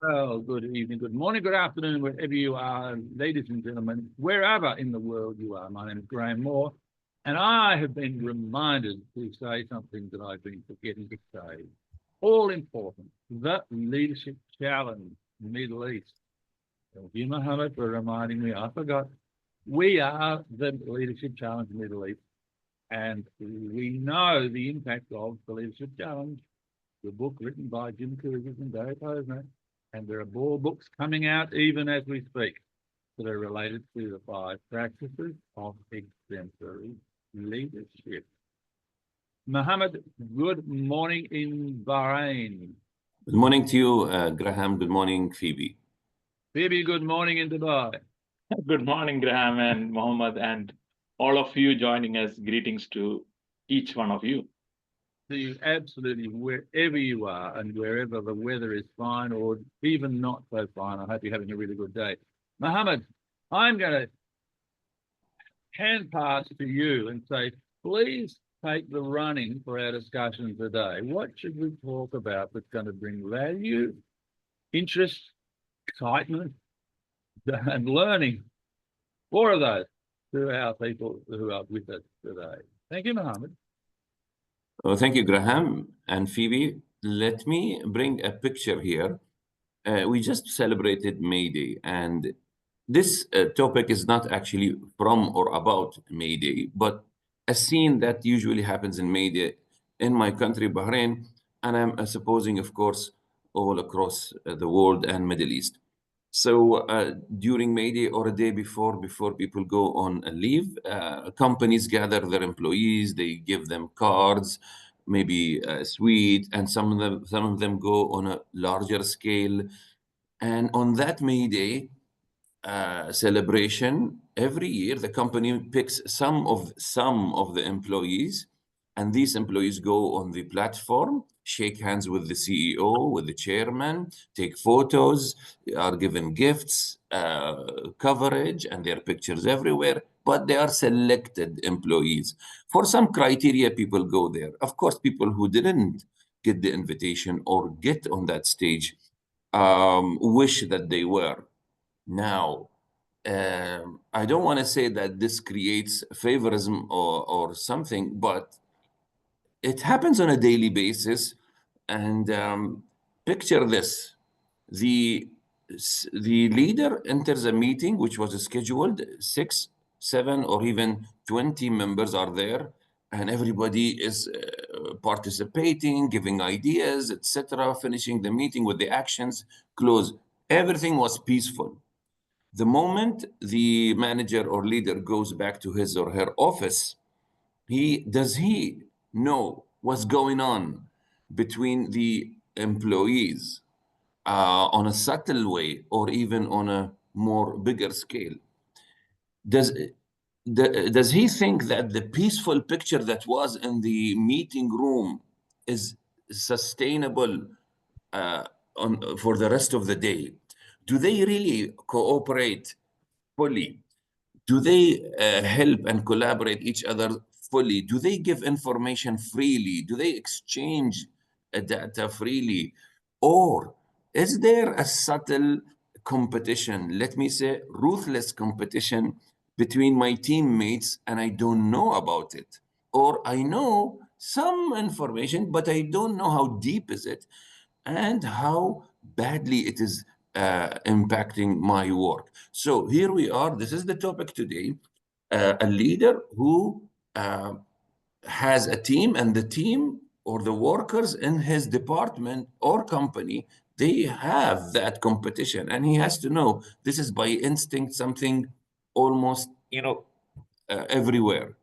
Oh, good evening, good morning, good afternoon, wherever you are, ladies and gentlemen, wherever in the world you are. My name is Graham Moore, and I have been reminded to say something that I've been forgetting to say. All important, the Leadership Challenge, Middle East. Thank you, Mohammed, for reminding me. I forgot. We are the Leadership Challenge Middle East, and we know the impact of the Leadership Challenge, the book written by Jim Cougars and Dave Posner, and there are more books coming out even as we speak that are related to the five practices of exemplary leadership. Mohammed, good morning in Bahrain. Good morning to you, Graham. Good morning, Phoebe. Phoebe, good morning in Dubai. Good morning, Graham and Mohammed, and all of you joining us. Greetings to each one of you. To you absolutely wherever you are and wherever the weather is fine or even not so fine. I hope you're having a really good day. Mohammed, I'm going to hand pass to you and say, please take the running for our discussion today. What should we talk about that's going to bring value, interest, excitement, and learning? Four of those to our people who are with us today. Thank you, Mohammed. Oh, thank you, Graham and Phoebe. Let me bring a picture here. We just celebrated May Day, and this topic is not actually from or about May Day, but a scene that usually happens in May Day in my country, Bahrain, and I'm supposing, of course, all across the world and Middle East. So during May Day or a day before people go on a leave, companies gather their employees, they give them cards, maybe a sweet, and some of them go on a larger scale. And on that May Day celebration, every year the company picks some of the employees, and these employees go on the platform, shake hands with the CEO, with the chairman, take photos, are given gifts, coverage, and their pictures everywhere. But they are selected employees. For some criteria, people go there. Of course, people who didn't get the invitation or get on that stage wish that they were. Now, I don't want to say that this creates favorism or something, but it happens on a daily basis. And picture this: the the leader enters a meeting which was scheduled, 6, 7, or even 20 members are there, and everybody is participating, giving ideas, etc., finishing the meeting with the actions, close. Everything was peaceful. The moment the manager or leader goes back to his or her office, he know what's going on between the employees on a subtle way or even on a more bigger scale? Does does he think that the peaceful picture that was in the meeting room is sustainable uh, for the rest of the day? Do they really cooperate fully? Do they help and collaborate each other fully? Do they give information freely? Do they exchange data freely? Or is there a subtle competition, let me say ruthless competition between my teammates and I don't know about it? Or I know some information, but I don't know how deep is it and how badly it is impacting my work. So here we are. This is the topic today. A leader who has a team, and the team or the workers in his department or company, they have that competition, and he has to know this is by instinct something almost everywhere.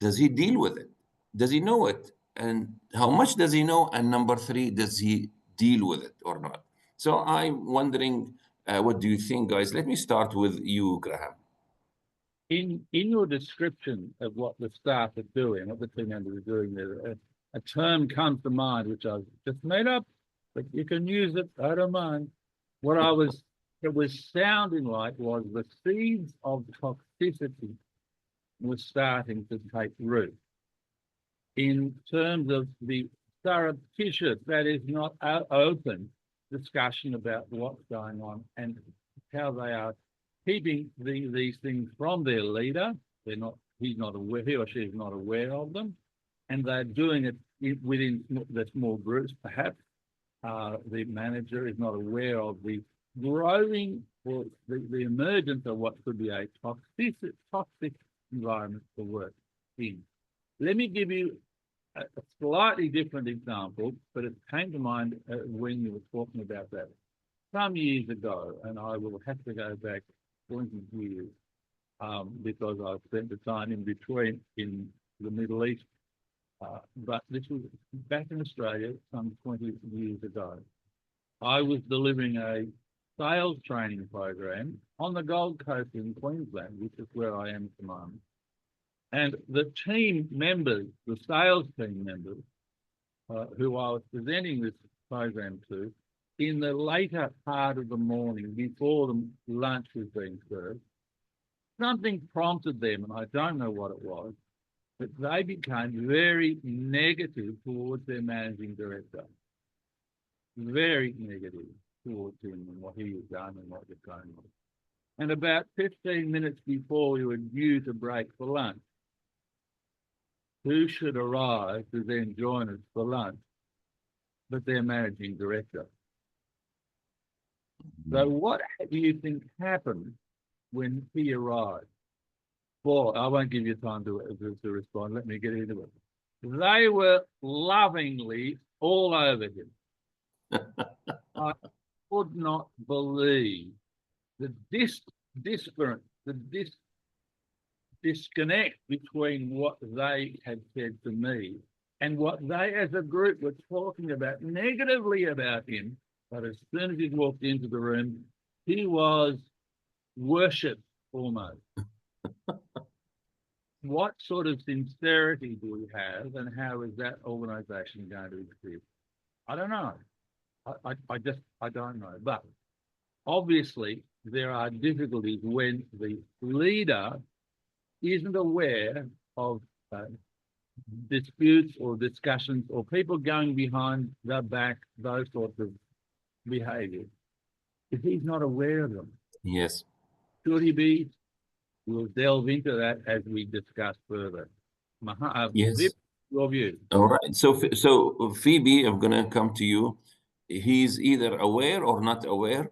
Does he deal with it? Does he know it? And how much does he know? And number three, does he deal with it or not? So I'm wondering, what do you think, guys? Let me start with you, Graham. In your description of what the staff are doing, what the team members are doing, there, a term comes to mind which I've just made up, but you can use it. I don't mind. It was sounding like was the seeds of toxicity were starting to take root in terms of the surreptitious, that is not open, discussion about what's going on and how they are keeping these things from their leader. He's not aware, he or she is not aware of them, and they're doing it within the small groups, perhaps. The manager is not aware of the growing or the emergence of what could be a toxic environment to work in. Let me give you a slightly different example, but it came to mind when you were talking about that. Some years ago, and I will have to go back 20 years because I've spent the time in between in the Middle East. But this was back in Australia some 20 years ago. I was delivering a sales training program on the Gold Coast in Queensland, which is where I am at the moment. And the team members, the sales team members, who I was presenting this program to, in the later part of the morning, before the lunch was being served, something prompted them, and I don't know what it was, but they became very negative towards their managing director. Very negative towards him and what he had done and what was going on. And about 15 minutes before we were due to break for lunch, who should arrive to then join us for lunch but their managing director? So what do you think happened when he arrived? Well, I won't give you time to respond. Let me get into it. They were lovingly all over him. I could not believe the disconnect between what they had said to me and what they as a group were talking about negatively about him. But as soon as he walked into the room, he was worshipped almost. What sort of sincerity do we have, and how is that organisation going to exist? I don't know. I don't know. But obviously, there are difficulties when the leader isn't aware of disputes or discussions or people going behind their back, those sorts of behaviours. If he's not aware of them, Yes. should he be? We'll delve into that as we discuss further. Yes. Vip, your view. All right. So Phoebe, I'm gonna come to you. He's either aware or not aware,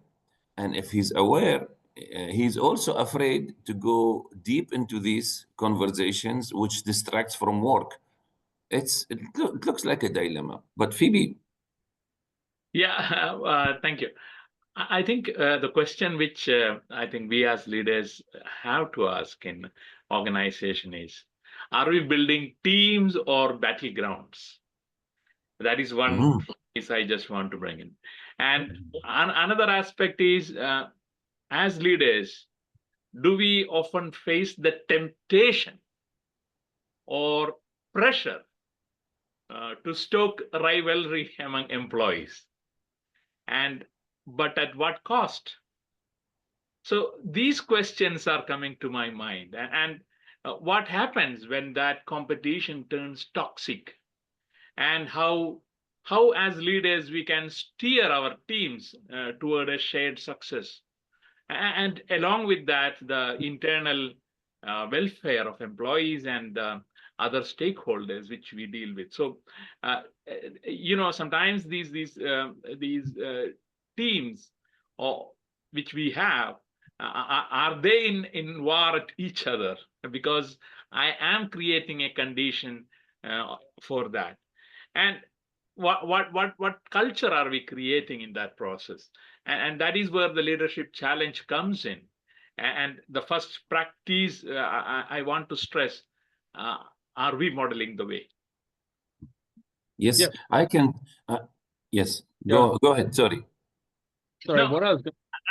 and if he's aware, he's also afraid to go deep into these conversations, which distracts from work. It looks like a dilemma. But Phoebe. Yeah, thank you. I think the question which I think we as leaders have to ask in organization is, are we building teams or battlegrounds? That is one piece I just want to bring in. And another aspect is, as leaders, do we often face the temptation or pressure to stoke rivalry among employees? But at what cost? So these questions are coming to my mind. And what happens when that competition turns toxic? And how as leaders we can steer our teams toward a shared success? And along with that, the internal welfare of employees and other stakeholders which we deal with. So, sometimes these teams which we have, are they in war at each other? Because I am creating a condition for that. And what culture are we creating in that process? And that is where the leadership challenge comes in. And the first practice I want to stress, are we modeling the way? Yes, Yeah. I can. Yes, go ahead. Sorry. Sorry, No, what I was.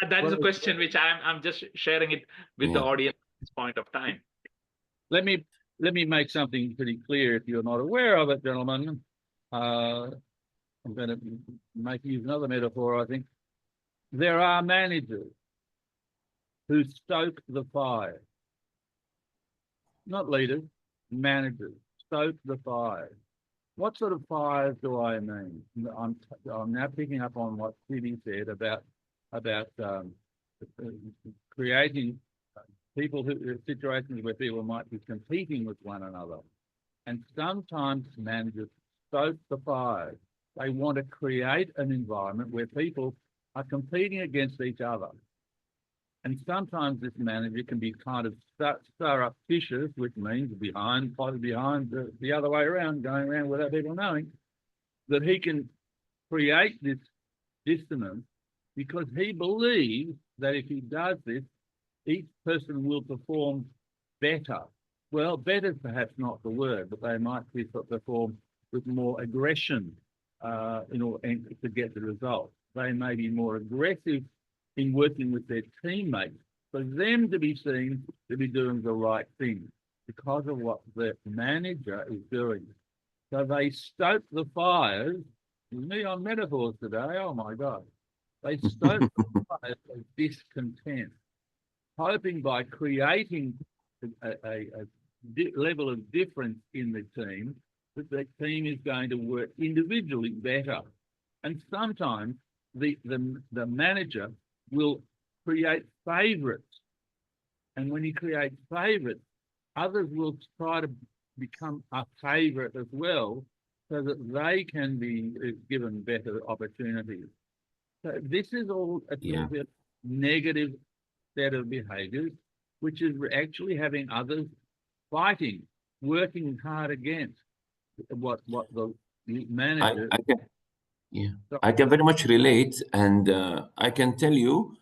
that is a question which I'm just sharing it with the audience at this point of time. Let me make something pretty clear. If you're not aware of it, gentlemen, I'm going to use another metaphor. I think there are managers who stoke the fire, not leaders, managers stoke the fire. what sort of fires do I mean? I'm now picking up on what Phoebe said about creating situations where people might be competing with one another. And sometimes managers stoke the fires. They want to create an environment where people are competing against each other. And sometimes this manager can be kind of surreptitious, which means behind the other way around, going around without people knowing, that he can create this dissonance because he believes that if he does this, each person will perform better. Well, better is perhaps not the word, but they might perform with more aggression to get the result. They may be more aggressive in working with their teammates for them to be seen to be doing the right thing because of what the manager is doing. So they stoke the fires. Me on metaphors today, oh my God. They stoke the fires of discontent, hoping by creating a level of difference in the team that the team is going to work individually better. And sometimes the manager will create favourites. And when he creates favourites, others will try to become a favourite as well so that they can be given better opportunities. So this is all a bit negative set of behaviours, which is actually having others fighting, working hard against what the manager... I can very much relate, and I can tell you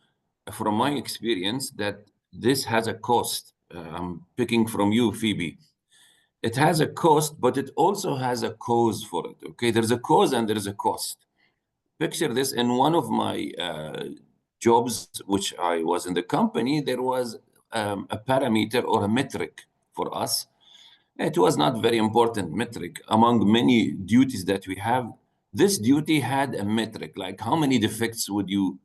from my experience that this has a cost. I'm picking from you, Phoebe. It has a cost, but it also has a cause for it. Okay, there's a cause and there's a cost. Picture this: in one of my jobs, which I was in the company, there was a parameter or a metric for us. It was not very important metric among many duties that we have. This duty had a metric, like how many defects would you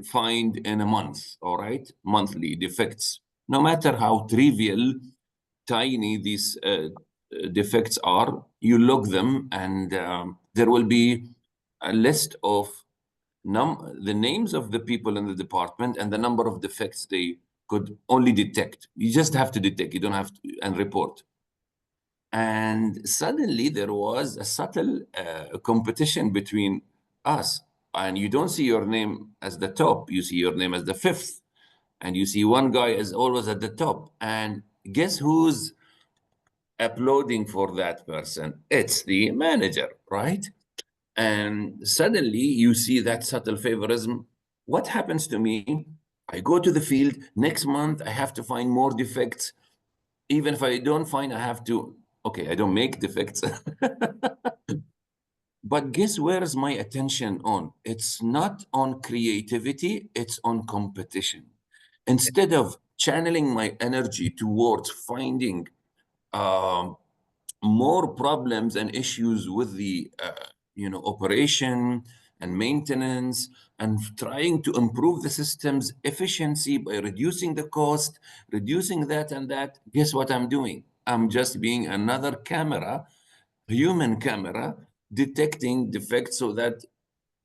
find in a month, all right? Monthly defects. No matter how trivial, tiny these defects are, you log them, and there will be a list of the names of the people in the department and the number of defects they could only detect. You just have to detect, you don't have to, and report. And suddenly there was a subtle competition between us. And you don't see your name as the top, you see your name as the fifth. And you see one guy is always at the top. And guess who's applauding for that person? It's the manager, right? And suddenly you see that subtle favorism. What happens to me? I go to the field. Next month, I have to find more defects. Even if I don't find, I have to, okay, I don't make defects. But guess where is my attention on? It's not on creativity, it's on competition. Instead of channeling my energy towards finding more problems and issues with the operation and maintenance, and trying to improve the system's efficiency by reducing the cost, reducing that and that, guess what I'm doing? I'm just being another camera, human camera, detecting defects. So that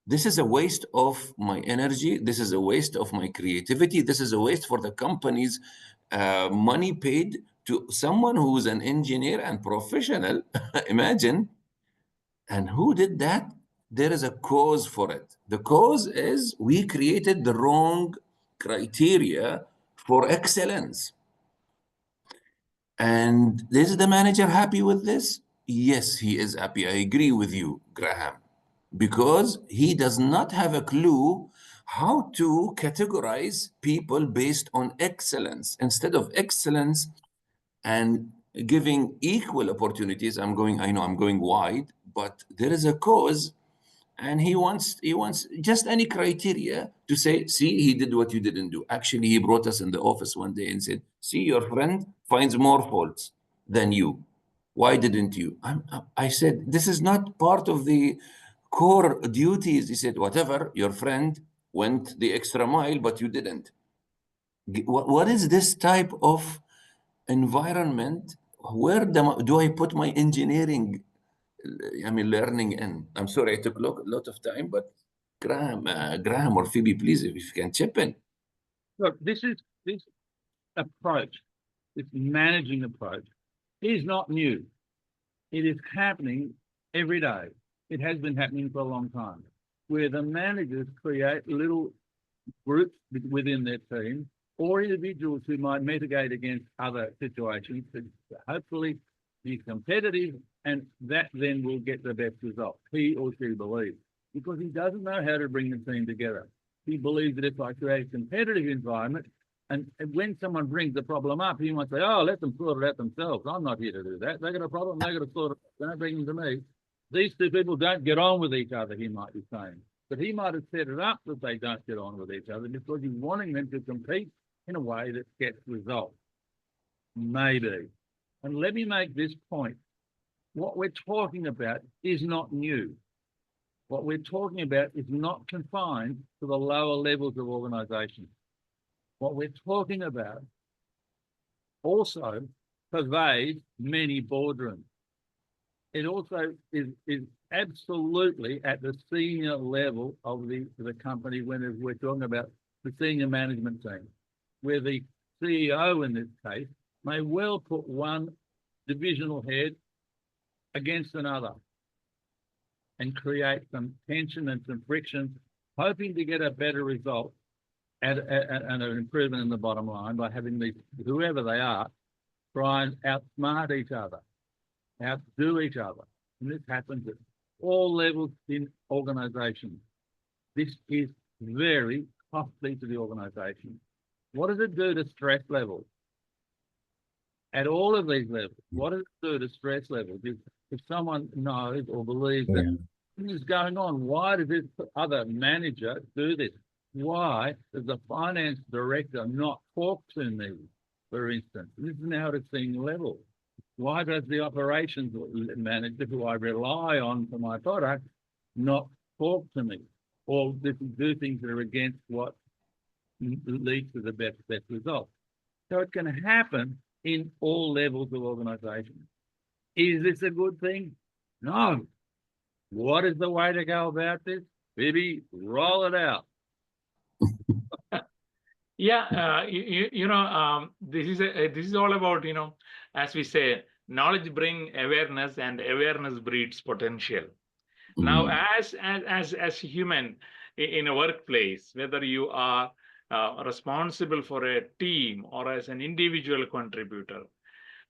this is a waste of my energy, this is a waste of my creativity, this is a waste for the company's money paid to someone who's an engineer and professional. Imagine. And who did that? There is a cause for it. The cause is we created the wrong criteria for excellence. And is the manager happy with this? Yes, he is happy. I agree with you, Graham, because he does not have a clue how to categorize people based on excellence. Instead of excellence and giving equal opportunities, I know I'm going wide, but there is a cause, and he wants just any criteria to say, see, he did what you didn't do. Actually, he brought us in the office one day and said, see, your friend finds more faults than you. Why didn't you? I said, this is not part of the core duties. He said, whatever, your friend went the extra mile, but you didn't. What is this type of environment? Where do I put my engineering learning in. I'm sorry I took a lot of time, but Graham or Phoebe, please, if you can chip in. Look, this approach, this managing approach, is not new. It is happening every day. It has been happening for a long time, where the managers create little groups within their team or individuals who might mitigate against other situations to hopefully be competitive, and that then will get the best result, he or she believes, because he doesn't know how to bring the team together. He believes that if I create a competitive environment, and when someone brings the problem up, he might say, oh, let them sort it out themselves. I'm not here to do that. They got a problem, they got to sort it out. Don't bring them to me. These two people don't get on with each other, he might be saying. But he might have set it up that they don't get on with each other because he's wanting them to compete in a way that gets results. Maybe. And let me make this point. What we're talking about is not new. What we're talking about is not confined to the lower levels of organization. What we're talking about also pervades many boardrooms. It also is absolutely at the senior level of the company when we're talking about the senior management team, where the CEO in this case may well put one divisional head against another and create some tension and some friction, hoping to get a better result and an improvement in the bottom line by having these, whoever they are, try and outsmart each other, outdo each other. And this happens at all levels in organizations. This is very costly to the organization. What does it do to stress levels? At all of these levels, what does it do to stress levels? If someone knows or believes that something is going on, why does this other manager do this? Why does the finance director not talk to me, for instance? This is now at a senior level. Why does the operations manager, who I rely on for my product, not talk to me or do things that are against what leads to the best result? So it can happen in all levels of organization. Is this a good thing? No. What is the way to go about this? Maybe roll it out. Yeah, this is all about, as we say, knowledge brings awareness, and awareness breeds potential. Now, as human in a workplace, whether you are responsible for a team or as an individual contributor,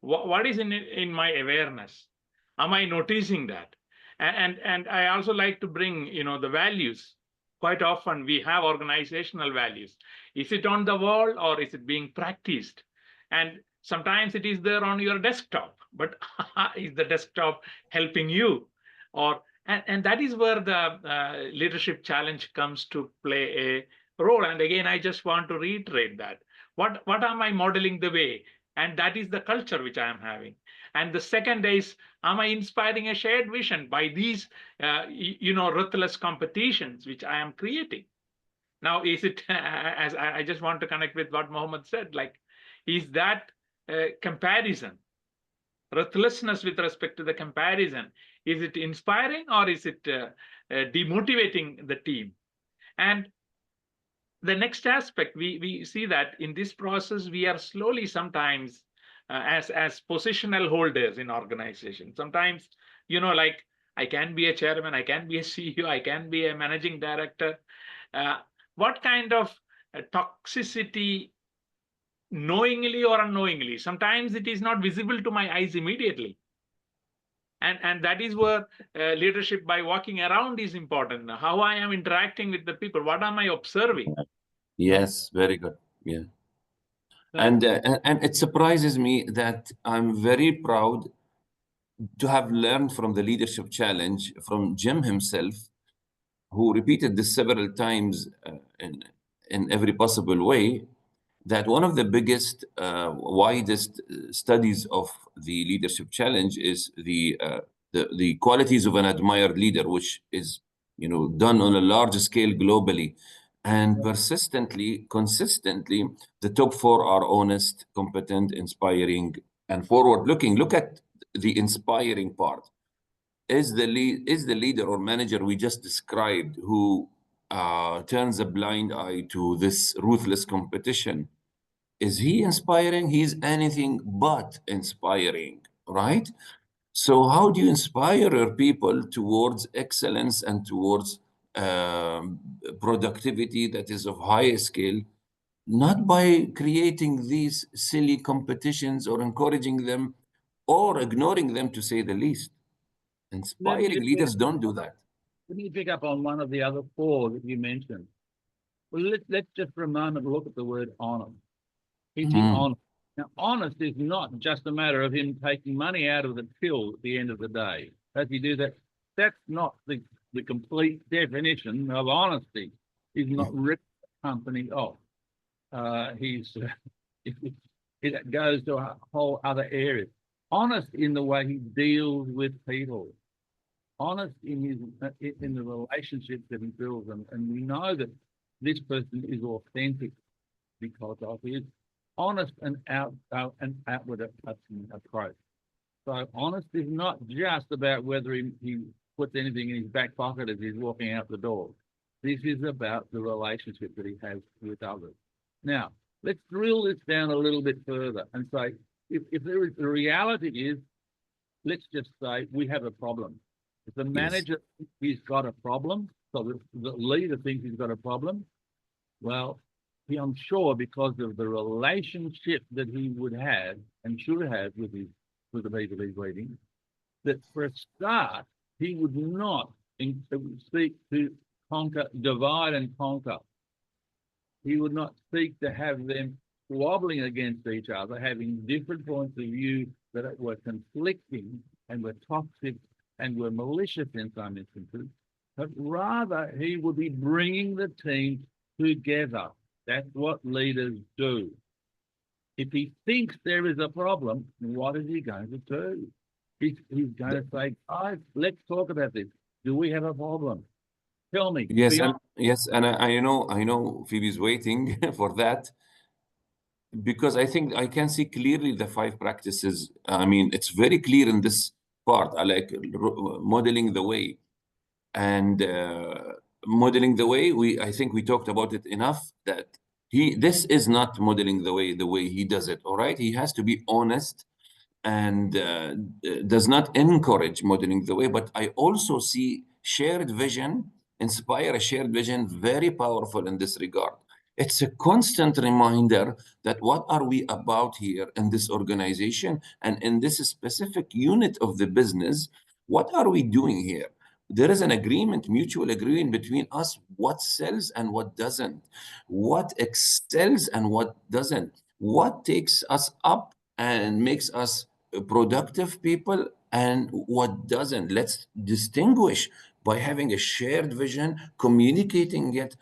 what is in my awareness? Am I noticing that? And I also like to bring, the values. Quite often we have organizational values. Is it on the wall or is it being practiced? And sometimes it is there on your desktop, but is the desktop helping you? And that is where the leadership challenge comes to play a role. And again, I just want to reiterate that. What am I modeling the way? And that is the culture which I am having. And the second is, am I inspiring a shared vision by these, ruthless competitions which I am creating? Now, is it, as I just want to connect with what Mohammed said, like, is that comparison, ruthlessness with respect to the comparison, is it inspiring or is it demotivating the team? And the next aspect, we see that in this process, we are slowly sometimes as positional holders in organizations. Sometimes, like I can be a chairman, I can be a CEO, I can be a managing director. What kind of toxicity, knowingly or unknowingly, sometimes it is not visible to my eyes immediately. And that is where leadership by walking around is important. How I am interacting with the people, what am I observing? Yes, very good. Yeah. And it surprises me that I'm very proud to have learned from the leadership challenge from Jim himself, who repeated this several times in every possible way, that one of the biggest, widest studies of the leadership challenge is the qualities of an admired leader, which is done on a large scale globally. And persistently, consistently, the top four are honest, competent, inspiring, and forward-looking. Look at the inspiring part. is the leader or manager we just described who turns a blind eye to this ruthless competition, is he inspiring? He's anything but inspiring, right? So how do you inspire your people towards excellence and towards productivity that is of higher scale? Not by creating these silly competitions or encouraging them or ignoring them, to say the least. Let me Inspiring just pick leaders don't do that. let me pick up on one of the other four that you mentioned. Well, let's just for a moment look at the word honor. Is he honest? Now, honest is not just a matter of him taking money out of the till at the end of the day. Does he do that? That's not the complete definition of honesty. He's not ripped the company off. It goes to a whole other area. Honest in the way he deals with people. Honest in the relationships that he builds, and we know that this person is authentic because of his honest and outward approach. So honest is not just about whether he puts anything in his back pocket as he's walking out the door. This is about the relationship that he has with others. Now, let's drill this down a little bit further and say, if there is, the reality is, let's just say we have a problem. If the manager thinks he's got a problem, so the leader thinks he's got a problem, well, I'm sure because of the relationship that he would have and should have with the people he's leading, that for a start, he would not seek to divide and conquer. He would not seek to have them wobbling against each other, having different points of view that were conflicting and were toxic and were malicious in some instances, but rather he would be bringing the team together. That's what leaders do. If he thinks there is a problem, what is he going to do? He's going to say, guys, let's talk about this. Do we have a problem? Tell me. Yes, and I know Phoebe's waiting for that, because I think I can see clearly the 5 practices. I mean, it's very clear in this part. I like modeling the way. And modeling the way, I think we talked about it enough that this is not modeling the way he does it. All right, he has to be honest and does not encourage modeling the way. But I also see shared vision, inspire a shared vision, very powerful in this regard. It's a constant reminder that what are we about here in this organization and in this specific unit of the business? What are we doing here? There is an agreement, mutual agreement between us, what sells and what doesn't, what excels and what doesn't, what takes us up and makes us productive people and what doesn't. Let's distinguish by having a shared vision, communicating it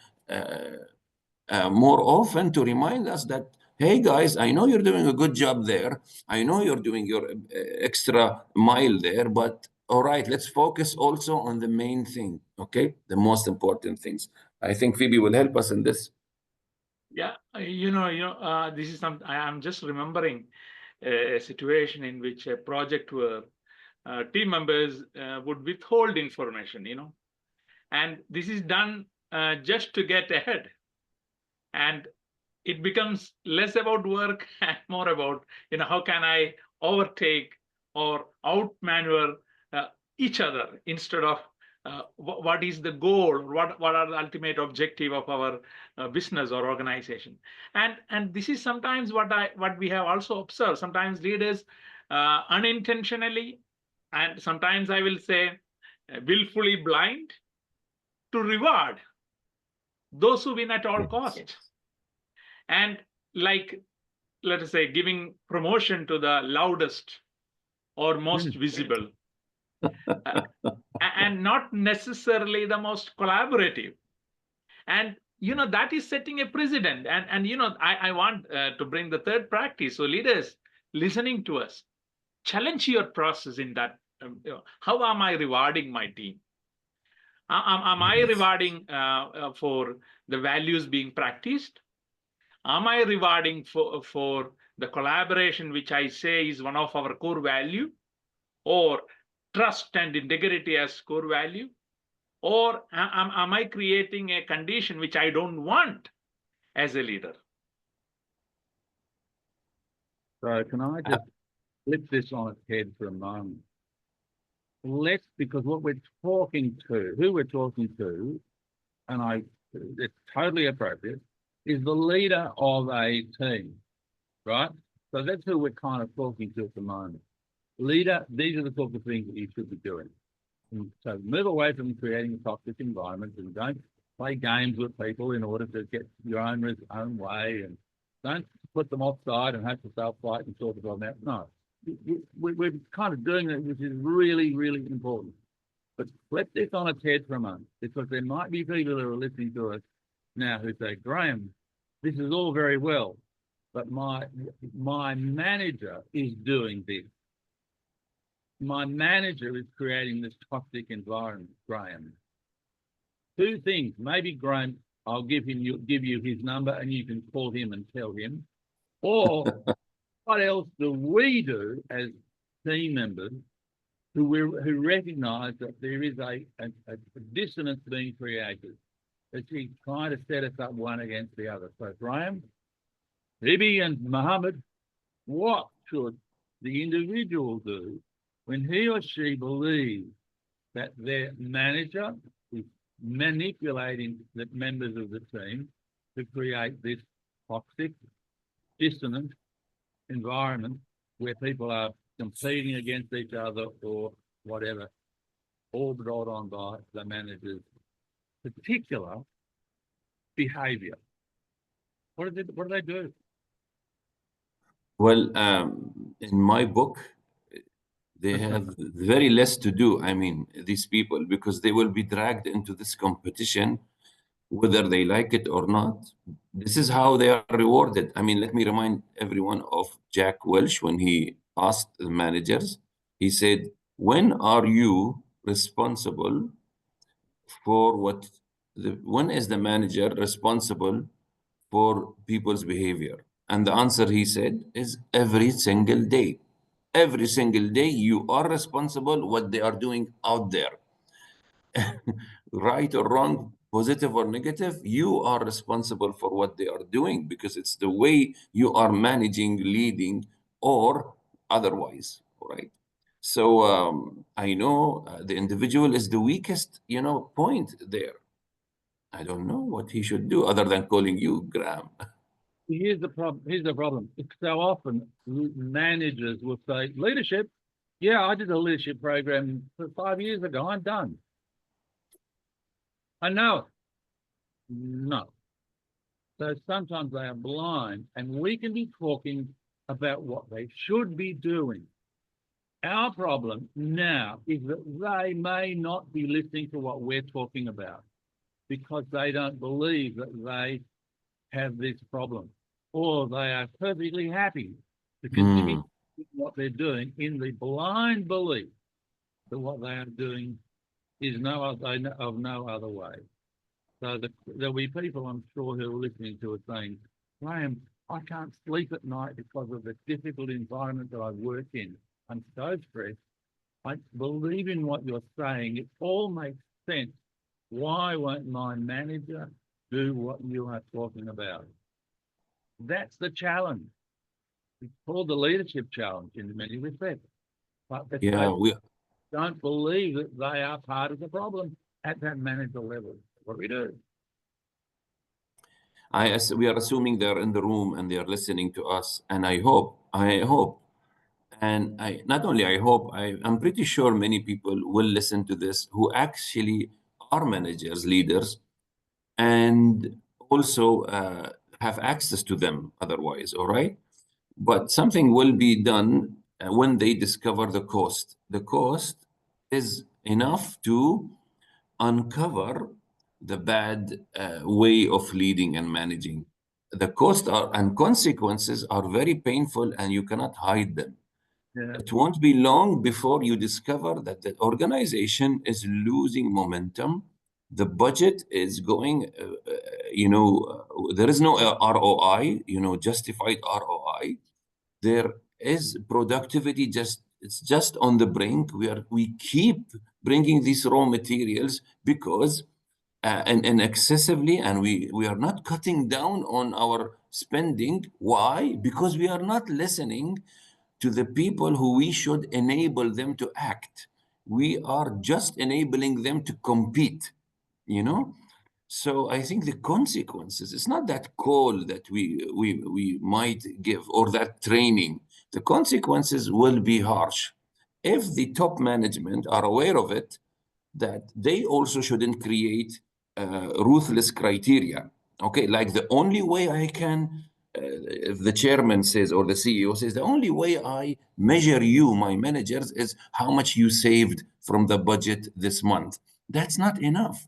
more often to remind us that, hey guys, I know you're doing a good job there. I know you're doing your extra mile there, but all right, let's focus also on the main thing, okay? The most important things. I think Phoebe will help us in this. Yeah, this is something I'm just remembering a situation in which a project where team members would withhold information, and this is done just to get ahead. And it becomes less about work and more about, how can I overtake or outmaneuver each other instead of what is the goal, what are the ultimate objective of our business or organization. And this is sometimes what we have also observed. Sometimes leaders unintentionally, and sometimes I will say willfully blind to reward those who win at all costs. And like, let us say, giving promotion to the loudest or most visible, and not necessarily the most collaborative. And that is setting a precedent. And I want to bring the third practice. So leaders listening to us, challenge your process in that. How am I rewarding my team? Am I rewarding for the values being practiced? Am I rewarding for the collaboration, which I say is one of our core value? Or trust and integrity as core value? Or am I creating a condition which I don't want as a leader? So can I just flip this on its head for a moment? Because what we're talking to, who we're talking to, and it's totally appropriate, is the leader of a team, right? So that's who we're kind of talking to at the moment. Leader, these are the sort of things that you should be doing. And so move away from creating a toxic environment and don't play games with people in order to get your own way, and don't put them offside and hope to self-fight and sort of on that. No, we're kind of doing that, which is really, really important. But flip this on its head for a moment, because there might be people who are listening to us now who say, Graham, this is all very well, but my manager is doing this. My manager is creating this toxic environment, Graham. Two things. Maybe Graham, I'll give you his number and you can call him and tell him. Or what else do we do as team members who recognise that there is a dissonance being created? That he's trying to set us up one against the other. So Graham, Ibi and Mohammed, what should the individual do when he or she believes that their manager is manipulating the members of the team to create this toxic, dissonant environment where people are competing against each other or whatever, all brought on by the manager's particular behaviour? What do they do? Well, in my book, they have very less to do. I mean, these people, because they will be dragged into this competition, whether they like it or not. This is how they are rewarded. I mean, let me remind everyone of Jack Welch when he asked the managers, he said, when are you responsible for when is the manager responsible for people's behavior? And the answer, he said, is every single day. Every single day, you are responsible what they are doing out there. Right or wrong, positive or negative, you are responsible for what they are doing, because it's the way you are managing, leading, or otherwise, right? So I know the individual is the weakest, point there. I don't know what he should do other than calling you Graham. Here's the problem. So often managers will say, leadership, yeah, I did a leadership program 5 years ago, I'm done. I know it. No. So sometimes they are blind, and we can be talking about what they should be doing. Our problem now is that they may not be listening to what we're talking about because they don't believe that they have this problem, or they are perfectly happy to continue what they're doing in the blind belief that what they are doing is of no other way. So there'll be people, I'm sure, who are listening to it saying, Graham, I can't sleep at night because of the difficult environment that I work in. I'm so stressed. I believe in what you're saying. It all makes sense. Why won't my manager do what you are talking about? That's the challenge. It's called the leadership challenge in many respects. But they don't believe that they are part of the problem at that manager level. What do we do? We are assuming they're in the room and they are listening to us, and I hope, and not only I hope, I'm pretty sure many people will listen to this who actually are managers, leaders, and also have access to them otherwise, all right? But something will be done when they discover the cost. The cost is enough to uncover the bad way of leading and managing. The cost and consequences are very painful, and you cannot hide them. Yeah. It won't be long before you discover that the organization is losing momentum. The budget is going, there is no ROI, justified ROI. There is productivity just it's just on the brink. We keep bringing these raw materials because and excessively, and we are not cutting down on our spending. Why? Because we are not listening to the people who we should enable them to act. We are just enabling them to compete, you know? So I think the consequences, it's not that call that we might give or that training. The consequences will be harsh. If the top management are aware of it, that they also shouldn't create ruthless criteria. Okay, like the only way I can, if the chairman says or the CEO says, the only way I measure you, my managers, is how much you saved from the budget this month. That's not enough.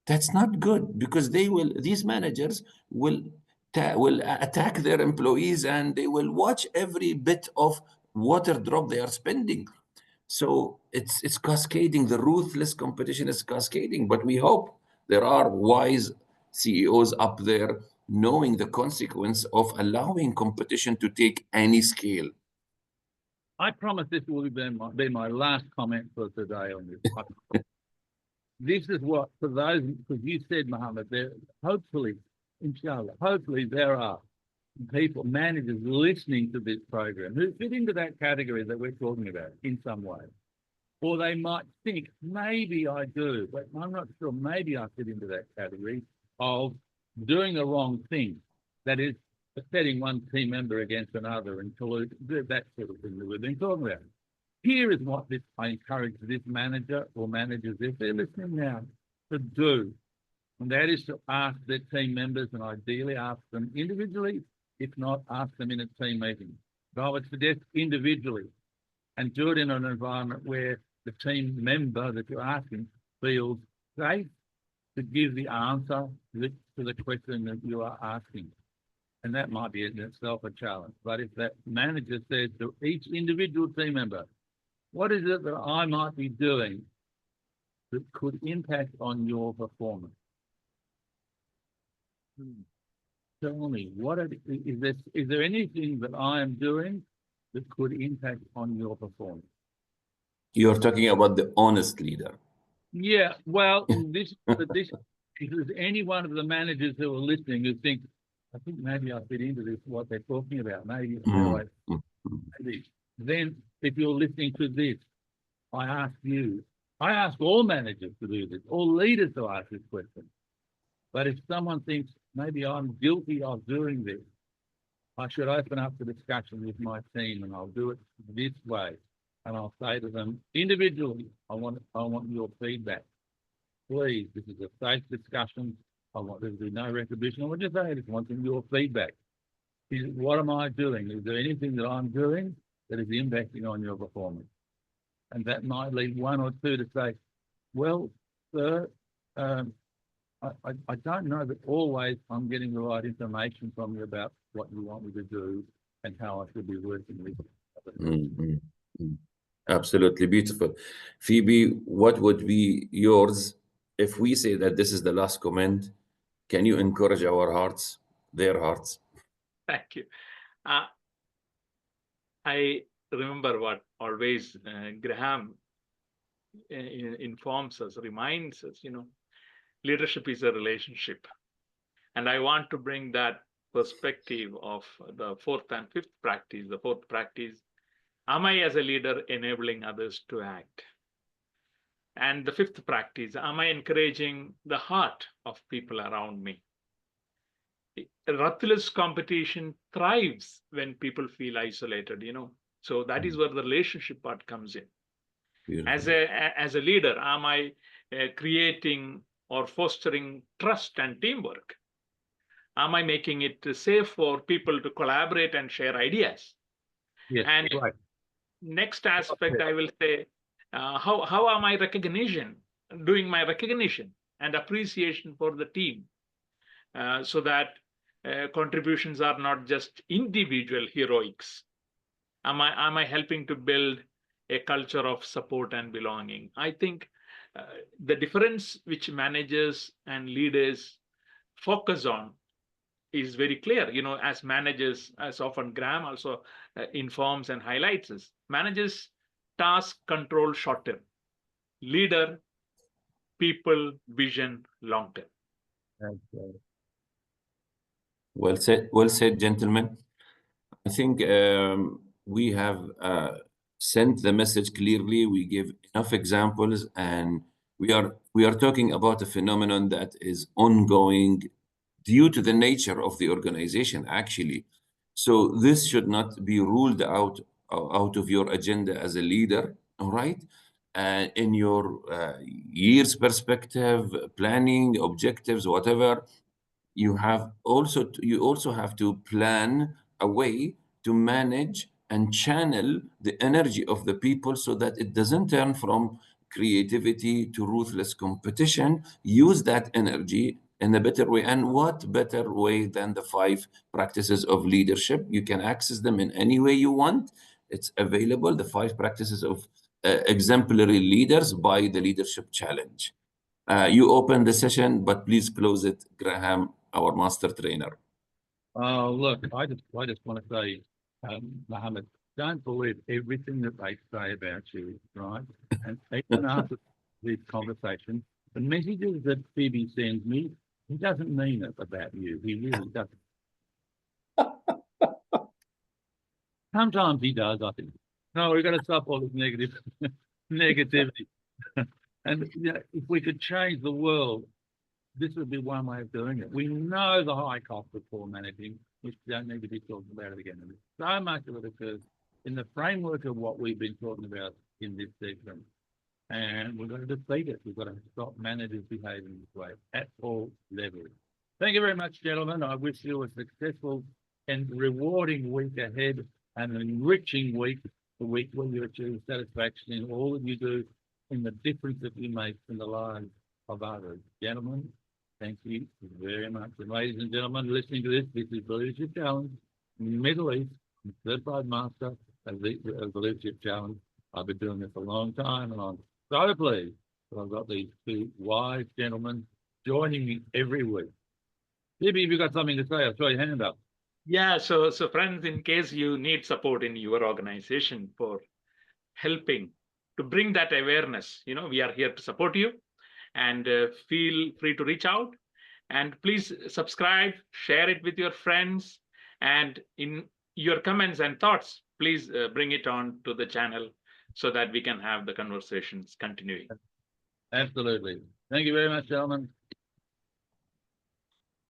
That's not good because these managers will attack their employees and they will watch every bit of water drop they are spending. So it's cascading. The ruthless competition is cascading, but we hope there are wise CEOs up there knowing the consequence of allowing competition to take any scale. I promise this will be my last comment for today on this. This is what, for those, because you said, Mohammed, there, hopefully, inshallah, hopefully there are people, managers listening to this program who fit into that category that we're talking about in some way. Or they might think, maybe I do, but I'm not sure, maybe I fit into that category of doing the wrong thing. That is, setting one team member against another and collude, that sort of thing that we've been talking about. Here is what I encourage this manager or managers, if they're listening now, to do. And that is to ask their team members, and ideally ask them individually, if not, ask them in a team meeting. But I would suggest individually, and do it in an environment where the team member that you're asking feels safe to give the answer to the question that you are asking. And that might be in itself a challenge. But if that manager says to each individual team member, what is it that I might be doing that could impact on your performance? Tell me, is there anything that I am doing that could impact on your performance? You're talking about the honest leader. Yeah, well, if there's any one of the managers who are listening who think, I think maybe I fit into this, what they're talking about, maybe, then if you're listening to this, I ask all managers to do this, all leaders to ask this question. But if someone thinks maybe I'm guilty of doing this, I should open up the discussion with my team, and I'll do it this way. And I'll say to them individually, I want your feedback. Please, this is a safe discussion. I want there to be no retribution. I want to say, I just want your feedback. What am I doing? Is there anything that I'm doing that is impacting on your performance? And that might leave one or two to say, well, sir, I don't know that always I'm getting the right information from you about what you want me to do and how I should be working with you. Absolutely beautiful. Phoebe, what would be yours if we say that this is the last comment? Can you encourage our hearts, their hearts? Thank you. I remember what always Graham informs us, reminds us, leadership is a relationship. And I want to bring that perspective of the fourth and fifth practice. The fourth practice, am I as a leader enabling others to act? And the fifth practice, am I encouraging the heart of people around me? Ruthless competition thrives when people feel isolated, So that is where the relationship part comes in. Beautiful. As a leader, am I creating or fostering trust and teamwork? Am I making it safe for people to collaborate and share ideas? Yes, and right. Next aspect, I will say, how am I doing my recognition and appreciation for the team, so that contributions are not just individual heroics. Am I helping to build a culture of support and belonging? I think the difference which managers and leaders focus on is very clear. As managers, as often Graham also informs and highlights us, managers task control short term, leader, people, vision long term. Well said, gentlemen. I think we have sent the message clearly. We give enough examples, and we are talking about a phenomenon that is ongoing due to the nature of the organization, actually. So this should not be ruled out of your agenda as a leader, all right? In your year's perspective, planning, objectives, whatever, you also have to plan a way to manage and channel the energy of the people so that it doesn't turn from creativity to ruthless competition. Use that energy in a better way. And what better way than the 5 practices of leadership? You can access them in any way you want. It's available, the 5 practices of exemplary leaders by the Leadership Challenge. You open the session, but please close it, Graham, our master trainer. Oh, look, I just want to say, Mohammed, don't believe everything that they say about you, right? And even after this conversation, the messages that Phoebe sends me, he doesn't mean it about you. He really doesn't. Sometimes he does, I think. No, we've got to stop all this negativity. And you know, if we could change the world, this would be one way of doing it. We know the high cost of poor managing, which we don't need to be talking about it again. And so much of it occurs in the framework of what we've been talking about in this segment. And we've got to defeat it. We've got to stop managers behaving this way at all levels. Thank you very much, gentlemen. I wish you a successful and rewarding week ahead, and an enriching week, the week where you achieve satisfaction in all that you do, in the difference that you make in the lives of others. Gentlemen, thank you very much. And ladies and gentlemen listening to this is the Leadership Challenge Middle East, certified master of the Leadership Challenge. I've been doing this a long time, and I'm so pleased that I've got these 2 wise gentlemen joining me every week. Maybe if you've got something to say, I'll throw your hand up. Yeah, so friends, in case you need support in your organization for helping to bring that awareness, we are here to support you, and feel free to reach out, and please subscribe, share it with your friends, and in your comments and thoughts, please bring it on to the channel so that we can have the conversations continuing. Absolutely. Thank you very much, gentlemen.